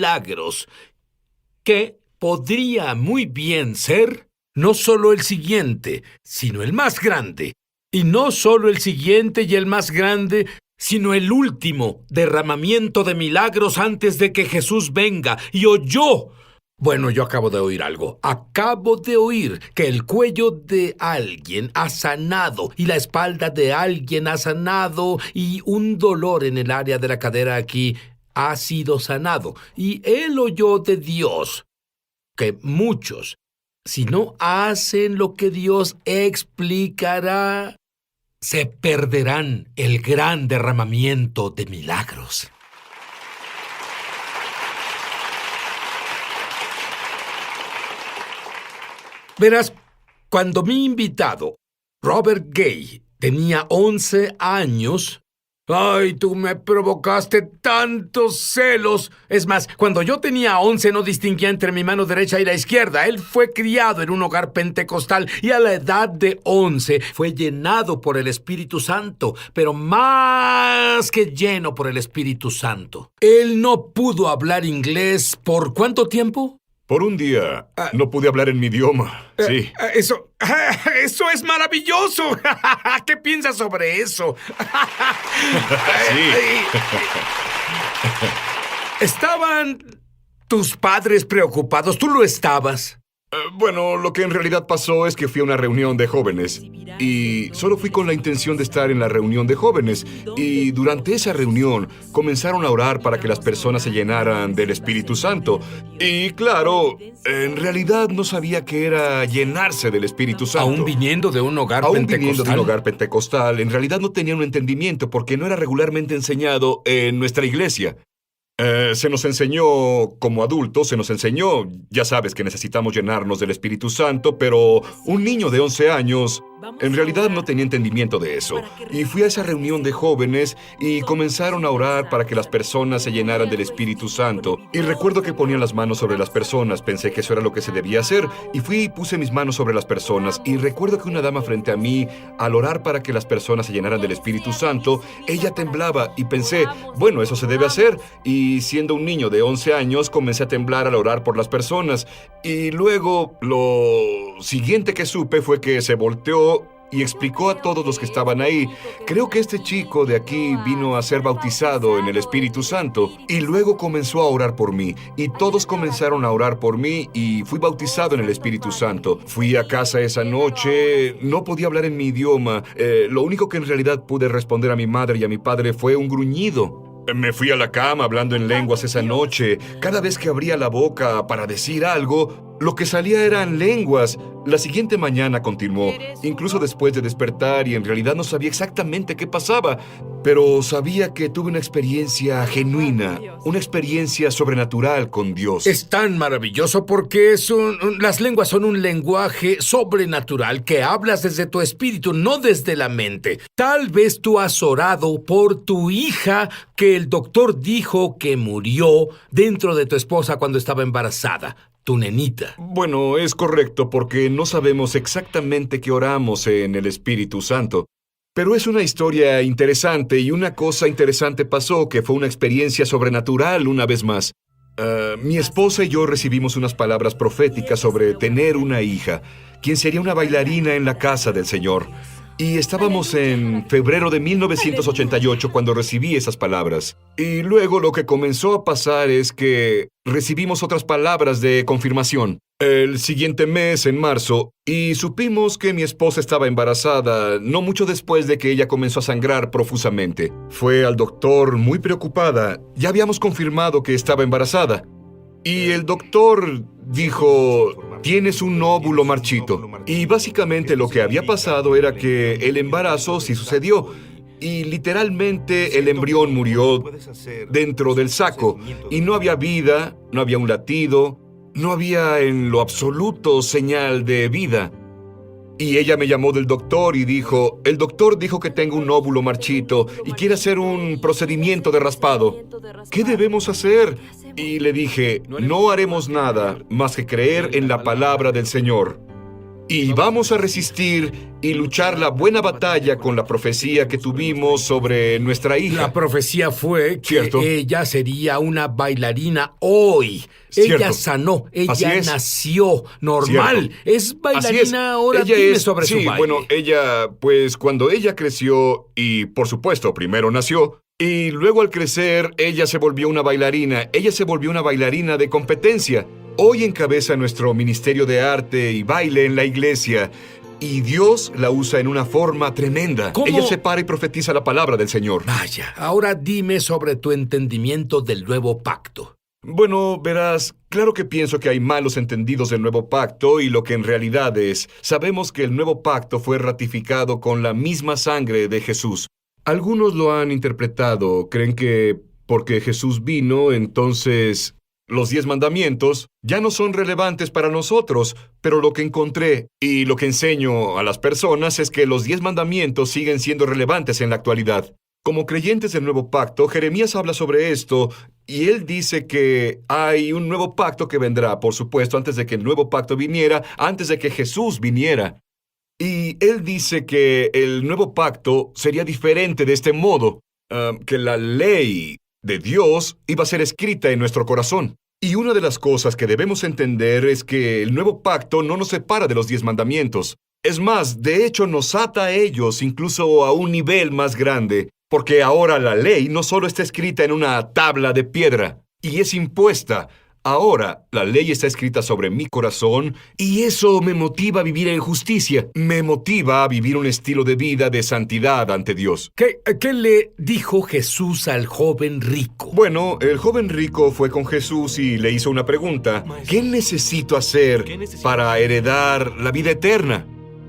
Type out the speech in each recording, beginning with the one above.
milagros, que podría muy bien ser no solo el siguiente, sino el más grande. Y no solo el siguiente y el más grande, sino el último derramamiento de milagros antes de que Jesús venga y oyó. Bueno, yo acabo de oír algo. Acabo de oír que el cuello de alguien ha sanado y la espalda de alguien ha sanado y un dolor en el área de la cadera aquí ha sido sanado. Y él oyó de Dios que muchos, si no hacen lo que Dios explicará, se perderán el gran derramamiento de milagros. Verás, cuando mi invitado, Robert Gay, tenía 11 años... ¡Ay, tú me provocaste tantos celos! Es más, cuando yo tenía 11 no distinguía entre mi mano derecha y la izquierda. Él fue criado en un hogar pentecostal y a la edad de 11 fue llenado por el Espíritu Santo, pero más que lleno por el Espíritu Santo. Él no pudo hablar inglés ¿por cuánto tiempo? Por un día. No pude hablar en mi idioma. Sí. Eso es maravilloso. ¿Qué piensas sobre eso? Sí. ¿Estaban tus padres preocupados? ¿Tú lo estabas? Bueno, lo que en realidad pasó es que fui a una reunión de jóvenes y solo fui con la intención de estar en la reunión de jóvenes y durante esa reunión comenzaron a orar para que las personas se llenaran del Espíritu Santo y claro, en realidad no sabía qué era llenarse del Espíritu Santo. Aún viniendo de un hogar pentecostal, en realidad no tenía un entendimiento porque no era regularmente enseñado en nuestra iglesia. Se nos enseñó, como adultos, ya sabes que necesitamos llenarnos del Espíritu Santo, pero un niño de 11 años en realidad no tenía entendimiento de eso. Y fui a esa reunión de jóvenes y comenzaron a orar para que las personas se llenaran del Espíritu Santo. Y recuerdo que ponían las manos sobre las personas, pensé que eso era lo que se debía hacer, y fui y puse mis manos sobre las personas. Y recuerdo que una dama frente a mí, al orar para que las personas se llenaran del Espíritu Santo, ella temblaba y pensé, bueno, eso se debe hacer. Y siendo un niño de 11 años, comencé a temblar al orar por las personas. Y luego, lo siguiente que supe fue que se volteó y explicó a todos los que estaban ahí, creo que este chico de aquí vino a ser bautizado en el Espíritu Santo. Y luego comenzó a orar por mí, y todos comenzaron a orar por mí, y fui bautizado en el Espíritu Santo. Fui a casa esa noche, no podía hablar en mi idioma. Lo único que en realidad pude responder a mi madre y a mi padre fue un gruñido. Me fui a la cama hablando en lenguas esa noche. Cada vez que abría la boca para decir algo, lo que salía eran lenguas. La siguiente mañana continuó, incluso después de despertar, y en realidad no sabía exactamente qué pasaba, pero sabía que tuve una experiencia genuina, una experiencia sobrenatural con Dios. Es tan maravilloso porque las lenguas son un lenguaje sobrenatural que hablas desde tu espíritu, no desde la mente. Tal vez tú has orado por tu hija que el doctor dijo que murió dentro de tu esposa cuando estaba embarazada. Tu nenita. Bueno, es correcto porque no sabemos exactamente qué oramos en el Espíritu Santo. Pero es una historia interesante y una cosa interesante pasó que fue una experiencia sobrenatural una vez más. Mi esposa y yo recibimos unas palabras proféticas sobre tener una hija, quien sería una bailarina en la casa del Señor. Y estábamos en febrero de 1988 cuando recibí esas palabras. Y luego lo que comenzó a pasar es que recibimos otras palabras de confirmación. El siguiente mes, en marzo, y supimos que mi esposa estaba embarazada, no mucho después de que ella comenzó a sangrar profusamente. Fue al doctor muy preocupada. Ya habíamos confirmado que estaba embarazada. Y el doctor dijo, tienes un óvulo marchito. Y básicamente lo que había pasado era que el embarazo sí sucedió. Y literalmente el embrión murió dentro del saco. Y no había vida, no había un latido, no había en lo absoluto señal de vida. Y ella me llamó del doctor y dijo, el doctor dijo que tengo un óvulo marchito y quiere hacer un procedimiento de raspado. ¿Qué debemos hacer? Y le dije, no haremos nada más que creer en la palabra del Señor. Y vamos a resistir y luchar la buena batalla con la profecía que tuvimos sobre nuestra hija. La profecía fue que Cierto. ella sería una bailarina hoy. Cierto. Ella sanó, Así ella es. nació normal. Cierto. Es Así es. bailarina ahora. Ella Dime es, sobre su sí, baile. bueno, ella, pues cuando ella creció y, por supuesto, primero nació, y luego al crecer, ella se volvió una bailarina. Ella se volvió una bailarina de competencia. Hoy encabeza nuestro ministerio de arte y baile en la iglesia. Y Dios la usa en una forma tremenda. ¿Cómo? Ella se para y profetiza la palabra del Señor. Vaya, ahora dime sobre tu entendimiento del nuevo pacto. Bueno, verás, claro que pienso que hay malos entendidos del nuevo pacto y lo que en realidad es, sabemos que el nuevo pacto fue ratificado con la misma sangre de Jesús. Algunos lo han interpretado, creen que porque Jesús vino, entonces los 10 mandamientos ya no son relevantes para nosotros, pero lo que encontré y lo que enseño a las personas es que los 10 mandamientos siguen siendo relevantes en la actualidad. Como creyentes del nuevo pacto, Jeremías habla sobre esto y él dice que hay un nuevo pacto que vendrá, por supuesto, antes de que el nuevo pacto viniera, antes de que Jesús viniera. Y él dice que el nuevo pacto sería diferente de este modo, que la ley de Dios iba a ser escrita en nuestro corazón. Y una de las cosas que debemos entender es que el nuevo pacto no nos separa de los 10 mandamientos. Es más, de hecho nos ata a ellos incluso a un nivel más grande, porque ahora la ley no solo está escrita en una tabla de piedra, y es impuesta. Ahora, la ley está escrita sobre mi corazón y eso me motiva a vivir en justicia. Me motiva a vivir un estilo de vida de santidad ante Dios. ¿Qué le dijo Jesús al joven rico? Bueno, el joven rico fue con Jesús y le hizo una pregunta. ¿Qué necesito hacer para heredar la vida eterna?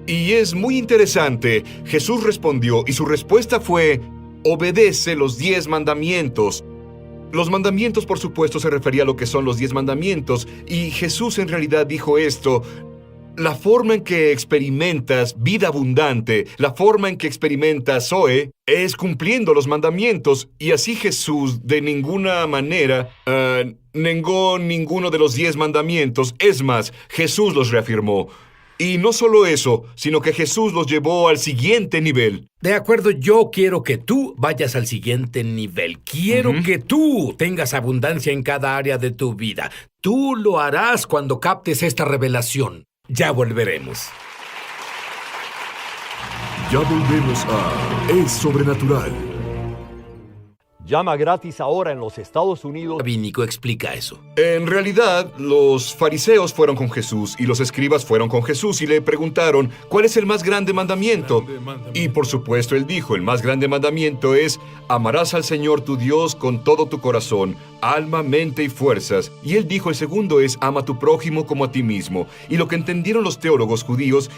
Y es muy interesante. Jesús respondió y su respuesta fue: obedece los 10 mandamientos. Los mandamientos, por supuesto, se refería a lo que son los 10 mandamientos, y Jesús en realidad dijo esto: la forma en que experimentas vida abundante, la forma en que experimentas Zoe, es cumpliendo los mandamientos, y así Jesús de ninguna manera negó ninguno de los 10 mandamientos. Es más, Jesús los reafirmó. Y no solo eso, sino que Jesús los llevó al siguiente nivel. De acuerdo, yo quiero que tú vayas al siguiente nivel. Quiero que tú tengas abundancia en cada área de tu vida. Tú lo harás cuando captes esta revelación. Ya volveremos. Ya volvemos a Es Sobrenatural. Llama gratis ahora en los Estados Unidos. Rabínico, explica eso. En realidad, los fariseos fueron con Jesús y los escribas fueron con Jesús y le preguntaron, ¿cuál es el más grande mandamiento? Y por supuesto él dijo, el más grande mandamiento es: amarás al Señor tu Dios con todo tu corazón, alma, mente y fuerzas. Y él dijo, el segundo es: ama a tu prójimo como a ti mismo. Y lo que entendieron los teólogos judíos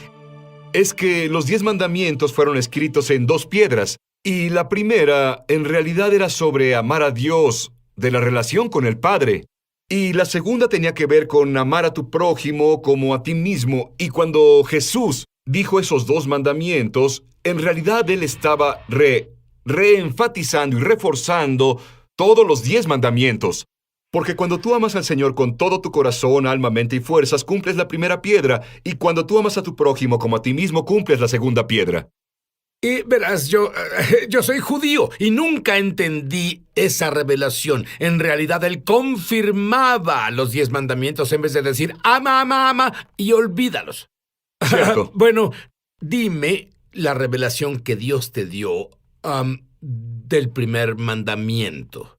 es que los 10 mandamientos fueron escritos en 2 piedras. Y la primera, en realidad, era sobre amar a Dios, de la relación con el Padre. Y la segunda tenía que ver con amar a tu prójimo como a ti mismo. Y cuando Jesús dijo esos 2 mandamientos, en realidad Él estaba reenfatizando y reforzando todos los 10 mandamientos. Porque cuando tú amas al Señor con todo tu corazón, alma, mente y fuerzas, cumples la primera piedra. Y cuando tú amas a tu prójimo como a ti mismo, cumples la segunda piedra. Y verás, yo soy judío y nunca entendí esa revelación. En realidad, él confirmaba los 10 mandamientos en vez de decir ama, ama, ama y olvídalos. Cierto. Bueno, dime la revelación que Dios te dio del primer mandamiento.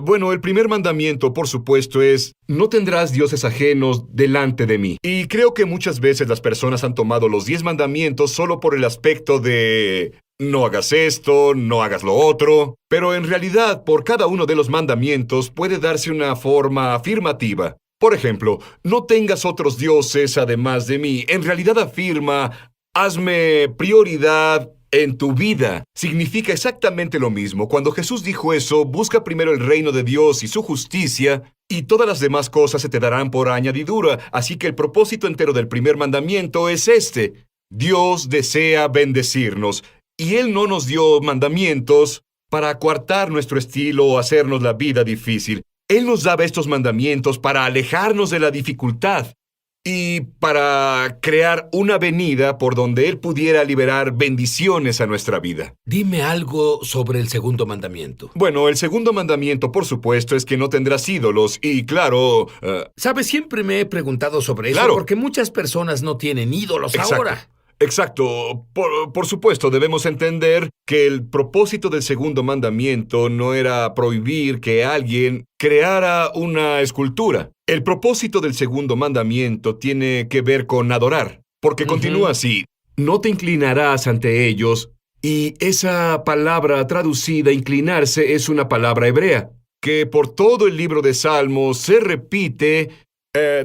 Bueno, el primer mandamiento, por supuesto, es: no tendrás dioses ajenos delante de mí. Y creo que muchas veces las personas han tomado los 10 mandamientos solo por el aspecto de no hagas esto, no hagas lo otro. Pero en realidad, por cada uno de los mandamientos puede darse una forma afirmativa. Por ejemplo, no tengas otros dioses además de mí. En realidad afirma: hazme prioridad en tu vida. Significa exactamente lo mismo. Cuando Jesús dijo eso, busca primero el reino de Dios y su justicia, y todas las demás cosas se te darán por añadidura. Así que el propósito entero del primer mandamiento es este: Dios desea bendecirnos, y Él no nos dio mandamientos para coartar nuestro estilo o hacernos la vida difícil. Él nos daba estos mandamientos para alejarnos de la dificultad. y para crear una avenida por donde Él pudiera liberar bendiciones a nuestra vida. Dime algo sobre el segundo mandamiento. Bueno, el segundo mandamiento, por supuesto, es que no tendrás ídolos y, claro... ¿Sabes? Siempre me he preguntado sobre eso Claro. porque muchas personas no tienen ídolos Exacto. ahora. Exacto. Por supuesto, debemos entender que el propósito del segundo mandamiento no era prohibir que alguien creara una escultura. El propósito del segundo mandamiento tiene que ver con adorar, porque continúa así: no te inclinarás ante ellos, y esa palabra traducida, inclinarse, es una palabra hebrea, que por todo el libro de Salmos se repite,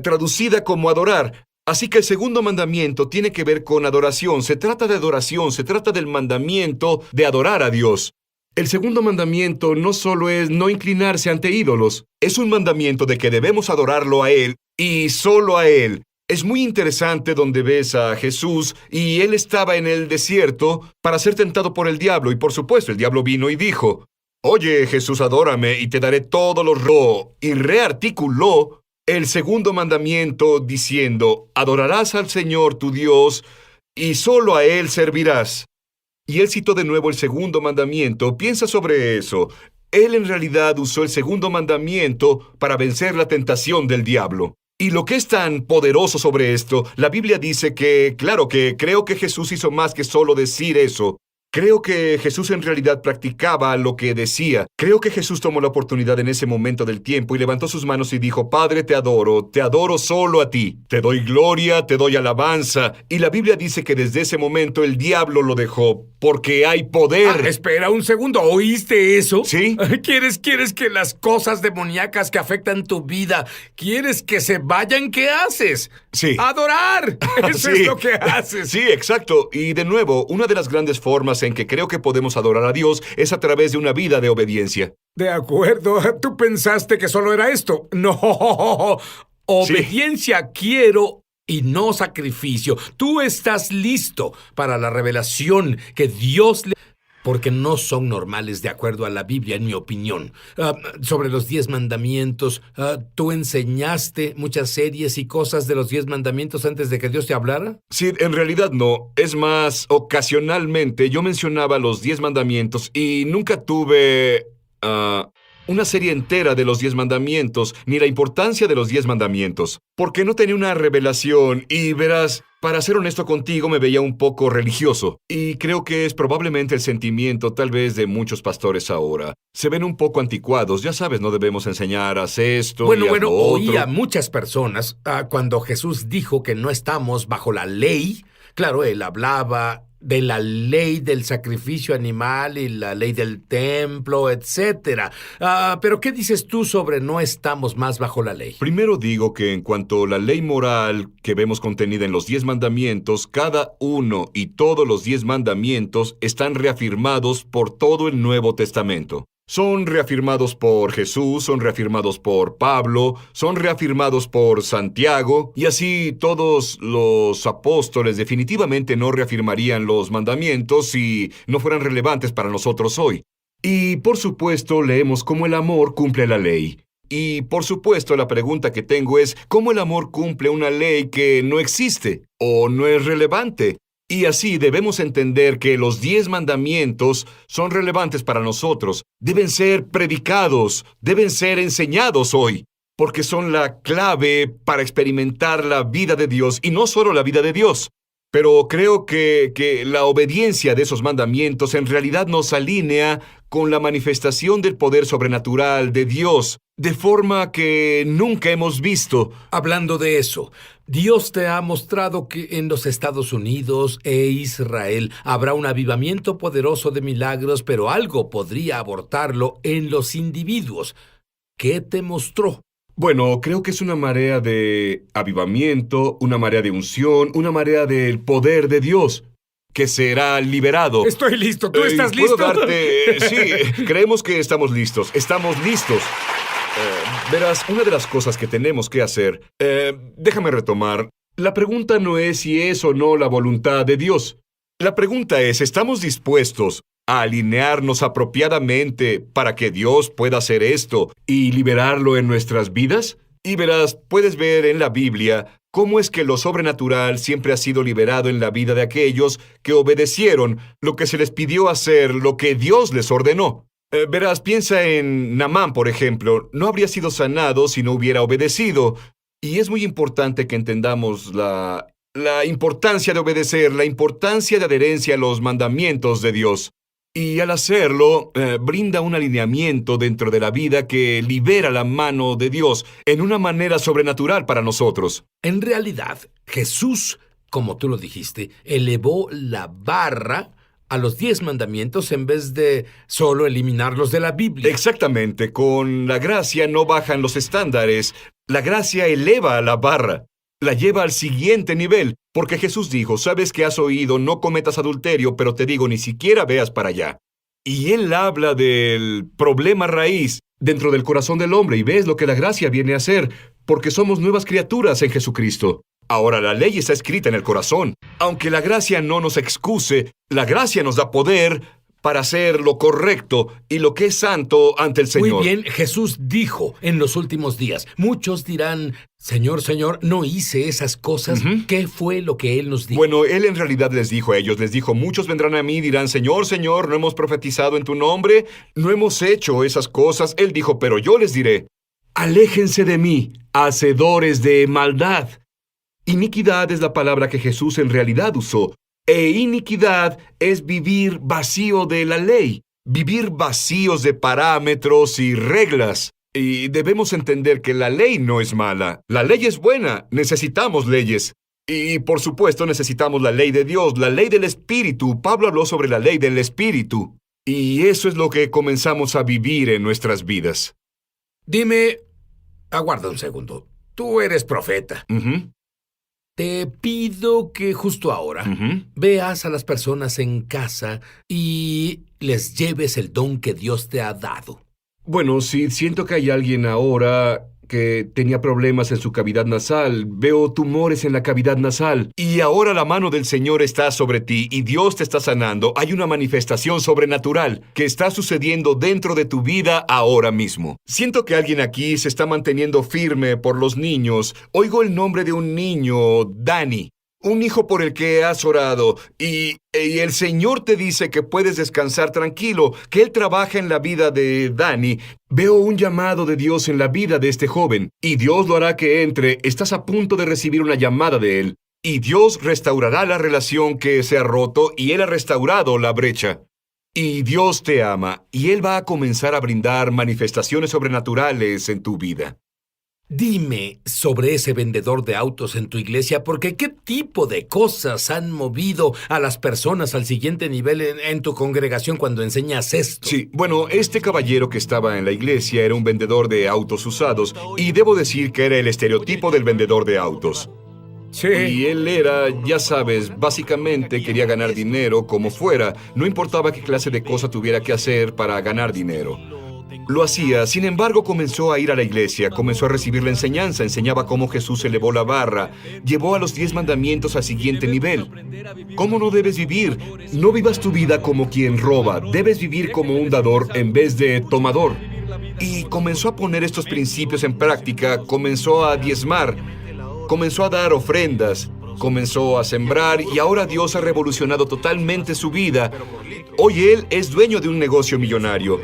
traducida como adorar. Así que el segundo mandamiento tiene que ver con adoración. Se trata de adoración, se trata del mandamiento de adorar a Dios. El segundo mandamiento no solo es no inclinarse ante ídolos, es un mandamiento de que debemos adorarlo a Él y solo a Él. Es muy interesante donde ves a Jesús y Él estaba en el desierto para ser tentado por el diablo, y por supuesto el diablo vino y dijo: «Oye, Jesús, adórame y te daré todo lo y rearticuló el segundo mandamiento diciendo: adorarás al Señor tu Dios y solo a Él servirás. Y Él citó de nuevo el segundo mandamiento. Piensa sobre eso. Él en realidad usó el segundo mandamiento para vencer la tentación del diablo. Y lo que es tan poderoso sobre esto, la Biblia dice que, claro, que creo que Jesús hizo más que solo decir eso. Creo que Jesús en realidad practicaba lo que decía. Creo que Jesús tomó la oportunidad en ese momento del tiempo y levantó sus manos y dijo: «Padre, te adoro solo a ti. Te doy gloria, te doy alabanza». Y la Biblia dice que desde ese momento el diablo lo dejó, porque hay poder. Espera un segundo, ¿oíste eso? ¿Sí? ¿Quieres que las cosas demoníacas que afectan tu vida, quieres que se vayan? ¿Qué haces? Sí. ¡Adorar! Eso Sí. es lo que haces. Sí, exacto. Y de nuevo, una de las grandes formas en que creo que podemos adorar a Dios es a través de una vida de obediencia. De acuerdo, tú pensaste que solo era esto. No, obediencia quiero y no sacrificio. Tú estás listo para la revelación que Dios le... Porque no son normales de acuerdo a la Biblia, en mi opinión. Sobre los 10 mandamientos, ¿tú enseñaste muchas series y cosas de los 10 mandamientos antes de que Dios te hablara? Sí, en realidad no. Es más, ocasionalmente yo mencionaba los 10 mandamientos y nunca tuve una serie entera de los 10 mandamientos, ni la importancia de los 10 mandamientos, porque no tenía una revelación y verás, para ser honesto contigo, me veía un poco religioso. Y creo que es probablemente el sentimiento tal vez de muchos pastores ahora. Se ven un poco anticuados, ya sabes, no debemos enseñar, haz esto y haz lo otro. Oí a muchas personas cuando Jesús dijo que no estamos bajo la ley. Claro, él hablaba de la ley del sacrificio animal y la ley del templo, etc. Pero ¿qué dices tú sobre no estamos más bajo la ley? Primero digo que en cuanto a la ley moral que vemos contenida en los 10 mandamientos, cada uno y todos los 10 mandamientos están reafirmados por todo el Nuevo Testamento. Son reafirmados por Jesús, son reafirmados por Pablo, son reafirmados por Santiago, y así todos los apóstoles definitivamente no reafirmarían los mandamientos si no fueran relevantes para nosotros hoy. Y por supuesto leemos cómo el amor cumple la ley. Y por supuesto la pregunta que tengo es, ¿cómo el amor cumple una ley que no existe o no es relevante? Y así debemos entender que los 10 mandamientos son relevantes para nosotros, deben ser predicados, deben ser enseñados hoy, porque son la clave para experimentar la vida de Dios, y no solo la vida de Dios. Pero creo que la obediencia de esos mandamientos en realidad nos alinea con la manifestación del poder sobrenatural de Dios, de forma que nunca hemos visto. Hablando de eso, Dios te ha mostrado que en los Estados Unidos e Israel habrá un avivamiento poderoso de milagros, pero algo podría abortarlo en los individuos. ¿Qué te mostró? Bueno, creo que es una marea de avivamiento, una marea de unción, una marea del poder de Dios, que será liberado. Estoy listo, ¿tú estás ¿Puedo listo? darte...? Sí, creemos que estamos listos. Estamos listos. Verás, una de las cosas que tenemos que hacer... déjame retomar. La pregunta no es si es o no la voluntad de Dios. La pregunta es, ¿estamos dispuestos a alinearnos apropiadamente para que Dios pueda hacer esto y liberarlo en nuestras vidas? Y verás, puedes ver en la Biblia ¿Cómo es que lo sobrenatural siempre ha sido liberado en la vida de aquellos que obedecieron lo que se les pidió hacer, lo que Dios les ordenó? Verás, piensa en Naamán, por ejemplo. No habría sido sanado si no hubiera obedecido. Y es muy importante que entendamos la importancia de obedecer, la importancia de adherencia a los mandamientos de Dios. Y al hacerlo, brinda un alineamiento dentro de la vida que libera la mano de Dios en una manera sobrenatural para nosotros. En realidad, Jesús, como tú lo dijiste, elevó la barra a los 10 mandamientos en vez de solo eliminarlos de la Biblia. Exactamente, con la gracia no bajan los estándares, la gracia eleva la barra, la lleva al siguiente nivel, porque Jesús dijo, sabes que has oído, no cometas adulterio, pero te digo, ni siquiera veas para allá. Y Él habla del problema raíz dentro del corazón del hombre, y ves lo que la gracia viene a hacer, porque somos nuevas criaturas en Jesucristo. Ahora, la ley está escrita en el corazón. Aunque la gracia no nos excuse, la gracia nos da poder para hacer lo correcto y lo que es santo ante el Señor. Muy bien, Jesús dijo en los últimos días, muchos dirán, Señor, Señor, ¿no hice esas cosas? ¿Qué fue lo que Él nos dijo? Bueno, Él en realidad les dijo a ellos, muchos vendrán a mí y dirán, Señor, Señor, ¿no hemos profetizado en tu nombre? ¿No hemos hecho esas cosas? Él dijo, pero yo les diré, aléjense de mí, hacedores de maldad. Iniquidad es la palabra que Jesús en realidad usó. E iniquidad es vivir vacío de la ley, vivir vacíos de parámetros y reglas. Y debemos entender que la ley no es mala. La ley es buena. Necesitamos leyes. Y por supuesto necesitamos la ley de Dios, la ley del Espíritu. Pablo habló sobre la ley del Espíritu. Y eso es lo que comenzamos a vivir en nuestras vidas. Dime, aguarda un segundo. Tú eres profeta. Te pido que justo ahora veas a las personas en casa y les lleves el don que Dios te ha dado. Bueno, sí, siento que hay alguien ahora que tenía problemas en su cavidad nasal. Veo tumores en la cavidad nasal. Y ahora la mano del Señor está sobre ti y Dios te está sanando. Hay una manifestación sobrenatural que está sucediendo dentro de tu vida ahora mismo. Siento que alguien aquí se está manteniendo firme por los niños. Oigo el nombre de un niño, Dani. Un hijo por el que has orado, y el Señor te dice que puedes descansar tranquilo, que Él trabaja en la vida de Dani. Veo un llamado de Dios en la vida de este joven, y Dios lo hará que entre. Estás a punto de recibir una llamada de Él, y Dios restaurará la relación que se ha roto, y Él ha restaurado la brecha. Y Dios te ama, y Él va a comenzar a brindar manifestaciones sobrenaturales en tu vida. Dime sobre ese vendedor de autos en tu iglesia, porque ¿qué tipo de cosas han movido a las personas al siguiente nivel en tu congregación cuando enseñas esto? Sí, bueno, este caballero que estaba en la iglesia era un vendedor de autos usados, y debo decir que era el estereotipo del vendedor de autos. Sí. Y él era, ya sabes, básicamente quería ganar dinero como fuera, no importaba qué clase de cosa tuviera que hacer para ganar dinero. Lo hacía, sin embargo, comenzó a ir a la iglesia, comenzó a recibir la enseñanza, enseñaba cómo Jesús elevó la barra, llevó a los 10 mandamientos al siguiente nivel. ¿Cómo no debes vivir? No vivas tu vida como quien roba, debes vivir como un dador en vez de tomador. Y comenzó a poner estos principios en práctica, comenzó a diezmar, comenzó a dar ofrendas, comenzó a sembrar y ahora Dios ha revolucionado totalmente su vida. Hoy él es dueño de un negocio millonario.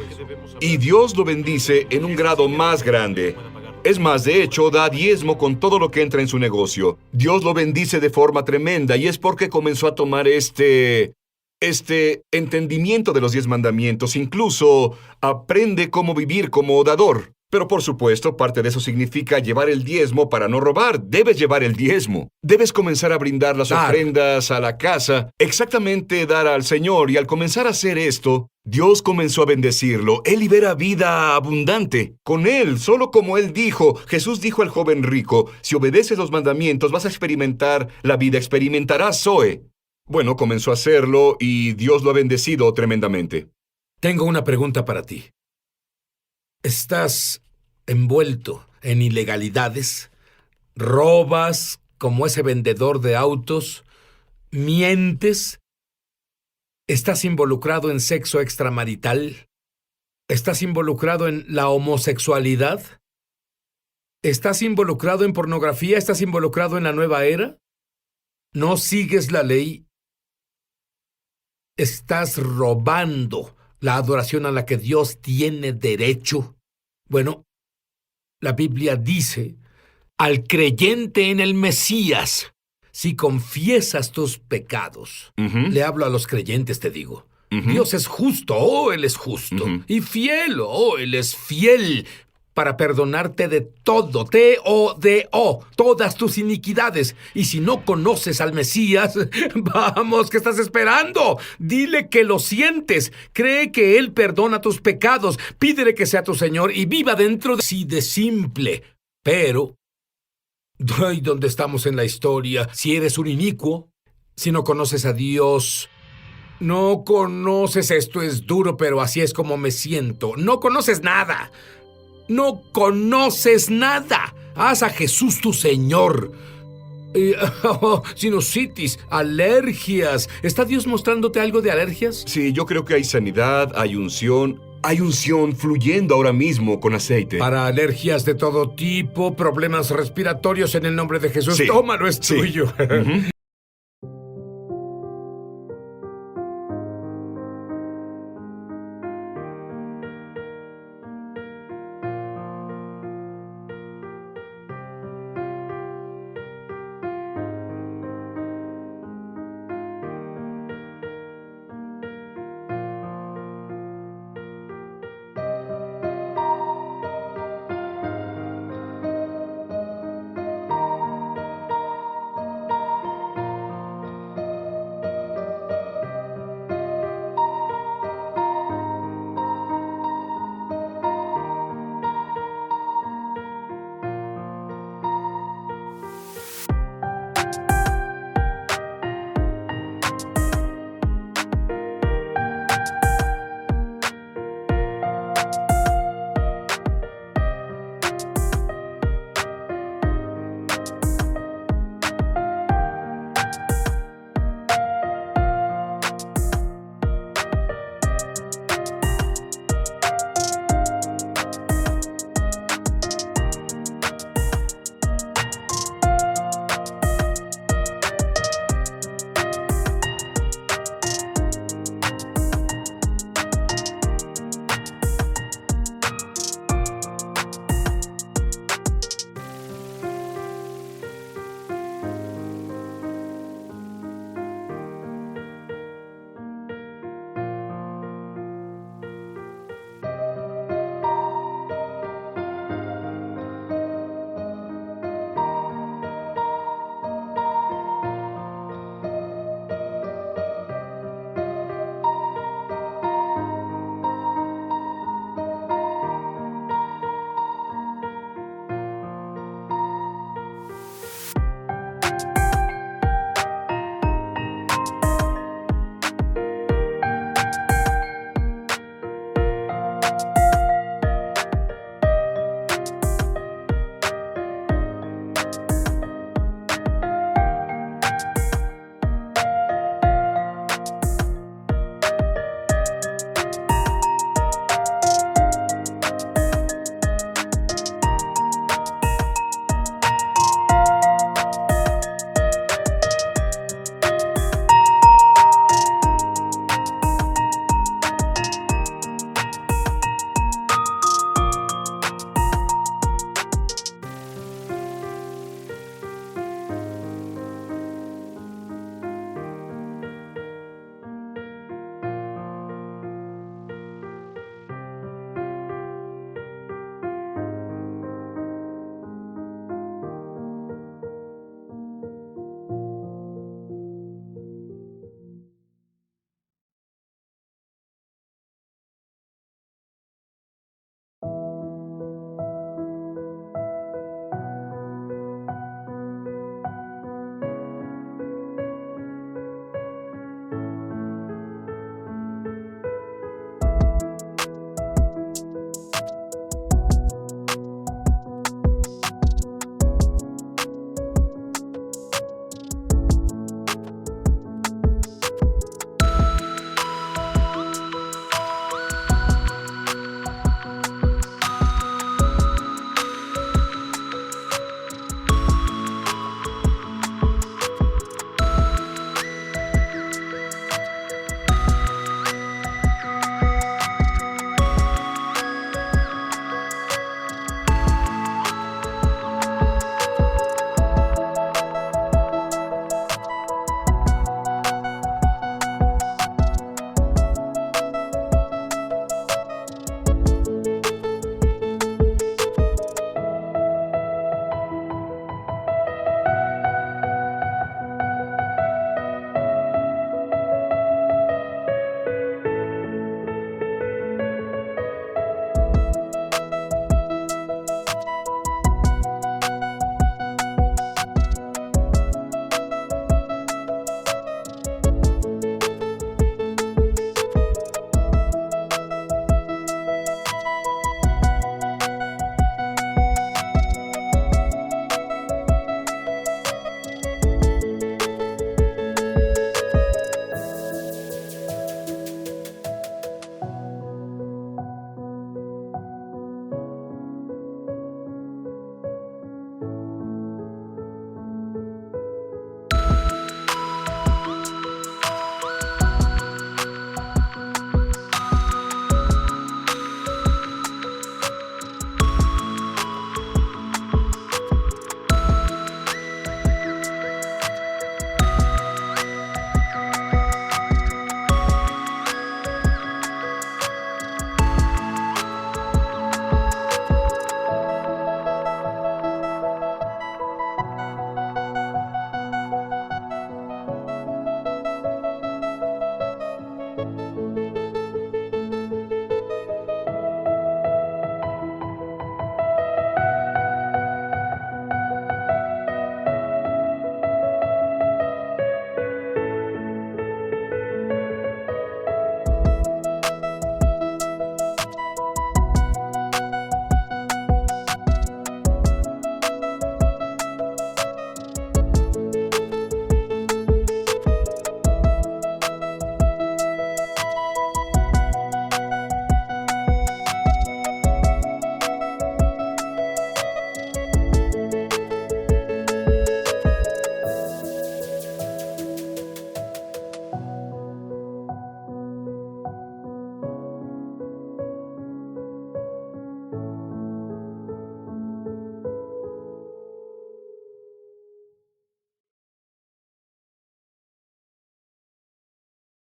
Y Dios lo bendice en un grado más grande. Es más, de hecho, da diezmo con todo lo que entra en su negocio. Dios lo bendice de forma tremenda y es porque comenzó a tomar este entendimiento de los 10 mandamientos. Incluso aprende cómo vivir como dador. Pero por supuesto, parte de eso significa llevar el diezmo para no robar. Debes llevar el diezmo. Debes comenzar a brindar las ofrendas a la casa. Exactamente dar al Señor. Y al comenzar a hacer esto, Dios comenzó a bendecirlo. Él libera vida abundante. Con Él, solo como Él dijo, Jesús dijo al joven rico, si obedeces los mandamientos vas a experimentar la vida, experimentarás Zoe. Bueno, comenzó a hacerlo y Dios lo ha bendecido tremendamente. Tengo una pregunta para ti. ¿Estás envuelto en ilegalidades? ¿Robas como ese vendedor de autos? ¿Mientes? ¿Estás involucrado en sexo extramarital? ¿Estás involucrado en la homosexualidad? ¿Estás involucrado en pornografía? ¿Estás involucrado en la nueva era? ¿No sigues la ley? ¿Estás robando la adoración a la que Dios tiene derecho? Bueno, la Biblia dice, al creyente en el Mesías, si confiesas tus pecados, le hablo a los creyentes, te digo, Dios es justo, oh, Él es justo, y fiel, oh, Él es fiel, para perdonarte de todo, todas tus iniquidades. Y si no conoces al Mesías, vamos, ¿qué estás esperando? Dile que lo sientes, cree que Él perdona tus pecados, pídele que sea tu Señor y viva dentro de sí de simple. Pero, ay, ¿dónde estamos en la historia? Si eres un inicuo, si no conoces a Dios, no conoces, esto es duro, pero así es como me siento. No conoces nada. No conoces nada. Haz a Jesús tu Señor. Sinusitis, alergias. ¿Está Dios mostrándote algo de alergias? Sí, yo creo que hay sanidad, hay unción. Hay unción fluyendo ahora mismo con aceite. Para alergias de todo tipo, problemas respiratorios en el nombre de Jesús. Sí. Tómalo, es Sí. tuyo.